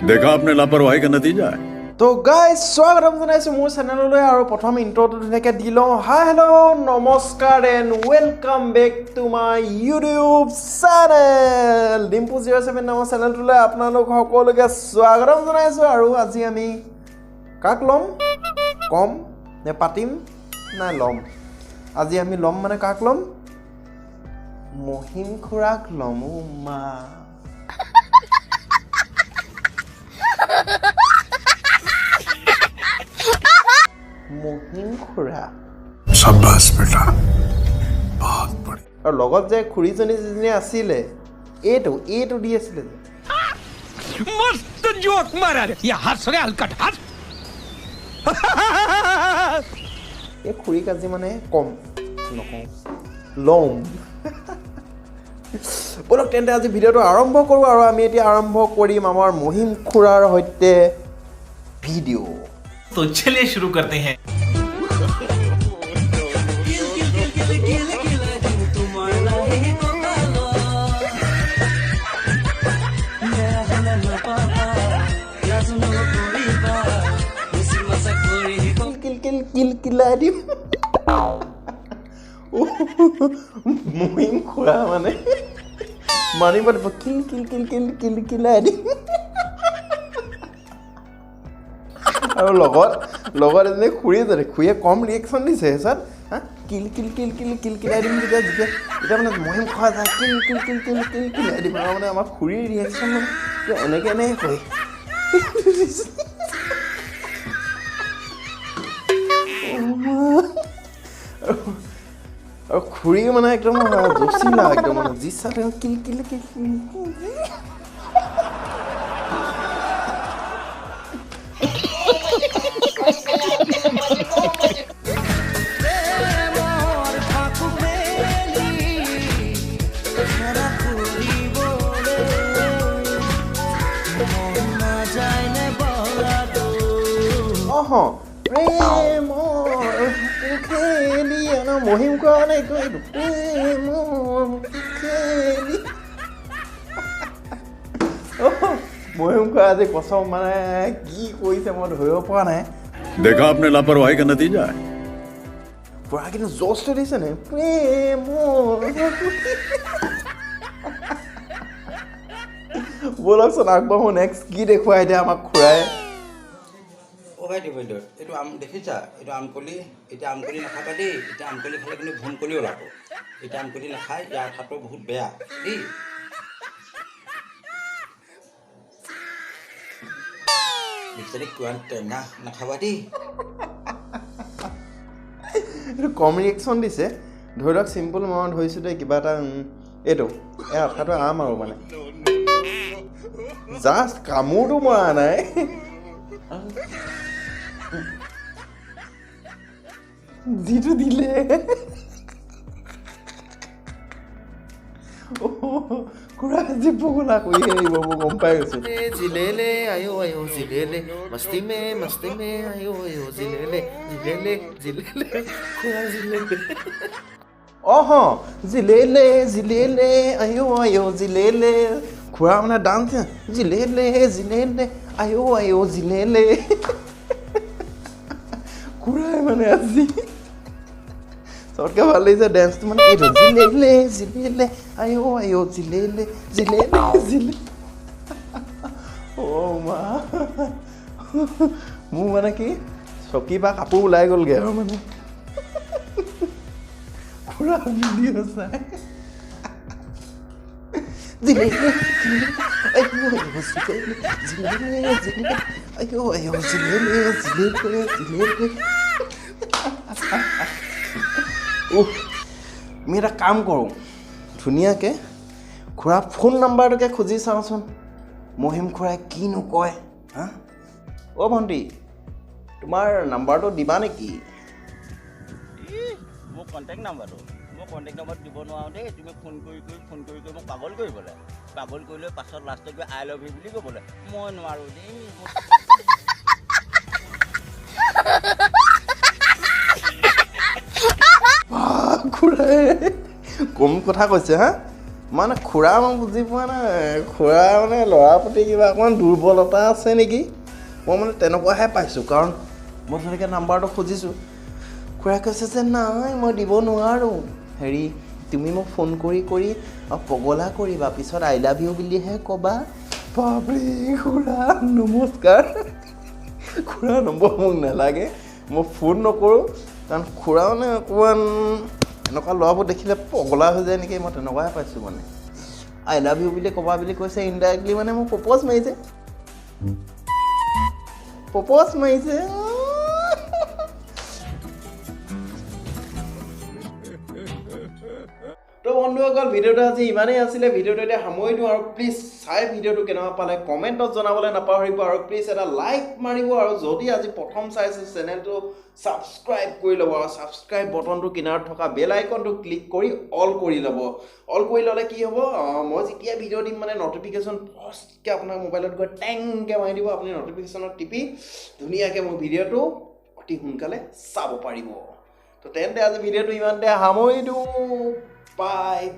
देखा आपने लापरवाही का नतीजा है তো গাইজ স্বাগতম জনাইছোঁ মোৰ চেনেললৈ আৰু প্ৰথম ইন্ট্ৰটো ধুনীয়াকৈ দি লওঁ হাই হেল্ল' নমস্কাৰ and welcome back to my YouTube channel Dimpu 07 নামৰ চেনেলটোলৈ আপোনালোক সকলোকে স্বাগতম জনাইছোঁ আৰু আজি আমি কাক ল'ম কম নে পাতিম নাই ল'ম আজি আমি ল'ম মানে কাক ল'ম মহিম খুৰাক ল'ম মা মহিম খুৰা शाबाश बेटा बहुत बढ़िया আৰু লগত যে খুৰীজনী যিজনী আছিলে এইটো দি আছিলে যে मस्त जोक मारा रे ये हंस रे हलकट हंस এই খুৰীক আজি মানে কম নকওঁ ল'ম বলক তেন্তে আজি ভিডিঅ'টো আৰম্ভ কৰোঁ আৰু আমি এতিয়া আৰম্ভ কৰিম আমাৰ মহিম খুৰাৰ সৈতে ভিডিঅ' तो चलिए शुरू करते हैं কিলাই দিম মহিম খুৰা মানে মানিব কিলাই দিম আৰু লগত এজনী খুৰী এজনী খুৰীয়ে কম ৰিয়েকশ্যন দিছে চাত কিলাই দিম যেতিয়া মানে মহিম খোৱা যায় কিলাই দিম আৰু মানে আমাৰ খুৰীৰ ৰিয়েকশ্যন মানে এনেকৈ কয় আৰু খুৰী মানে একদম জচিলা একদম মানে যি চাই কিল মহিম কোৱা মানে মহিম কোৱা আজি কচম মানে কি কৰিছে মই ধৰিব পৰা নাই देखा आपने लापरवाही का नतीजा है পুৰা কিন্তু জোচটো দিছে নে বলকচোন আগবাঢ়ো নেক্সট কি দেখুৱাই এতিয়া আমাক খুৰাই এইটো আম দেখিছা এইটো আমকলি এতিয়া আমকলি নাখাবা দেই এতিয়া আমকলি খালে কিন্তু ভোমকলি ওলাব এতিয়া আমকলি নাখায় ইয়াৰ আঠাটো বহুত বেয়া দেই নাখাবা দেই এইটো কম ৰিয়েকশ্যন দিছে ধৰি লওক চিম্পুল মই ধৰিছোঁ দেই কিবা এটা এইটো এই আঠাটো আম আৰু মানে জাষ্ট কামোৰটো মৰা নাই যিটো দিলে খুৰা আজি পগলা কৰি আহিব মই গম পাই গৈছো জিলেলে আয়ো আয়ো জিলেলে মস্তি মে আয়ো আয়ো জিলেলে খুৰা জিলেলে জিলেলে আয়ো জিলেলে খুৰা মানে ডান্স জিলেলে আয়ো জিলেলে খুৰাই মানে আজি চবতকৈ ভাল লাগিছে ডেন্সটো মানে এইটো জিলেলে আয়ো জিলেলে অ' মা মোৰ মানে কি চকী বা কাপোৰ ওলাই গ'লগৈ আৰু মানে খুৰা ভিডিঅ' চাই আমি এটা কাম কৰোঁ ধুনীয়াকৈ খুৰা ফোন নাম্বাৰটোকে খুজি চাওঁচোন মহিম খুৰাই কিনো কয় হা অ' ভণ্টি তোমাৰ নাম্বাৰটো দিবা নেকি মোৰ কণ্টেক্ট নাম্বাৰটো দিব নোৱাৰো দেই তুমি ফোন কৰি মোক পাগল কৰিবলৈ পাগল কৰিলে পাছত লাষ্টত গৈ আই লাভ ইউ বুলি ক'বলৈ মই নোৱাৰোঁ দেই খুৰাই কম কথা কৈছে হা মানে খুৰা মই বুজি পোৱা নাই খুৰা মানে ল'ৰাৰ প্ৰতি কিবা অকণমান দুৰ্বলতা আছে নেকি মই মানে তেনেকুৱাহে পাইছোঁ কাৰণ মই তেনেকৈ নাম্বাৰটো খুজিছোঁ খুৰাই কৈছে যে নাই মই দিব নোৱাৰোঁ হেৰি তুমি মোক ফোন কৰি পগলা কৰিবা পিছত আই লাভ ইউ বুলিহে ক'বা বাপৰে খুৰা নমস্কাৰ খুৰা নম্বৰ মোক নালাগে মই ফোন নকৰোঁ কাৰণ খুৰা মানে অকণমান এনেকুৱা ল'ৰাবোৰ দেখিলে পগলা হৈ যায় নেকি মই তেনেকুৱাহে পাইছোঁ মানে আই লাভ ইউ বুলি ক'বা বুলি কৈছে ইনডাইৰেক্টলি মানে মোক প্ৰপ'জ মাৰিছে তো বন্ধুসকল ভিডিঅ'টো আজি ইমানেই আছিলে ভিডিঅ'টো এতিয়া সামৰি দিওঁ আৰু প্লিজ চাই ভিডিঅ'টো কেনেকুৱা পালে কমেণ্টত জনাবলৈ নাপাহৰিব আৰু প্লিজ এটা লাইক মাৰিব আৰু যদি আজি প্ৰথম চাইছে চেনেলটো ছাবস্ক্ৰাইব কৰি ল'ব আৰু ছাবস্ক্ৰাইব বটনটো কিনাৰত থকা বেল আইকনটো ক্লিক কৰি অল কৰি ল'ব অল কৰি ল'লে কি হ'ব মই যেতিয়া ভিডিঅ' দিম মানে নটিফিকেশ্যন ফাৰ্ষ্টকৈ আপোনাৰ মোবাইলত গৈ টেংকৈ মাৰি দিব আপুনি নটিফিকেশ্যনত টিপি ধুনীয়াকৈ মোৰ ভিডিঅ'টো অতি সোনকালে চাব পাৰিব তো তেন্তে আজি ভিডিঅ'টো ইমানতে সামৰি দিওঁ Bye.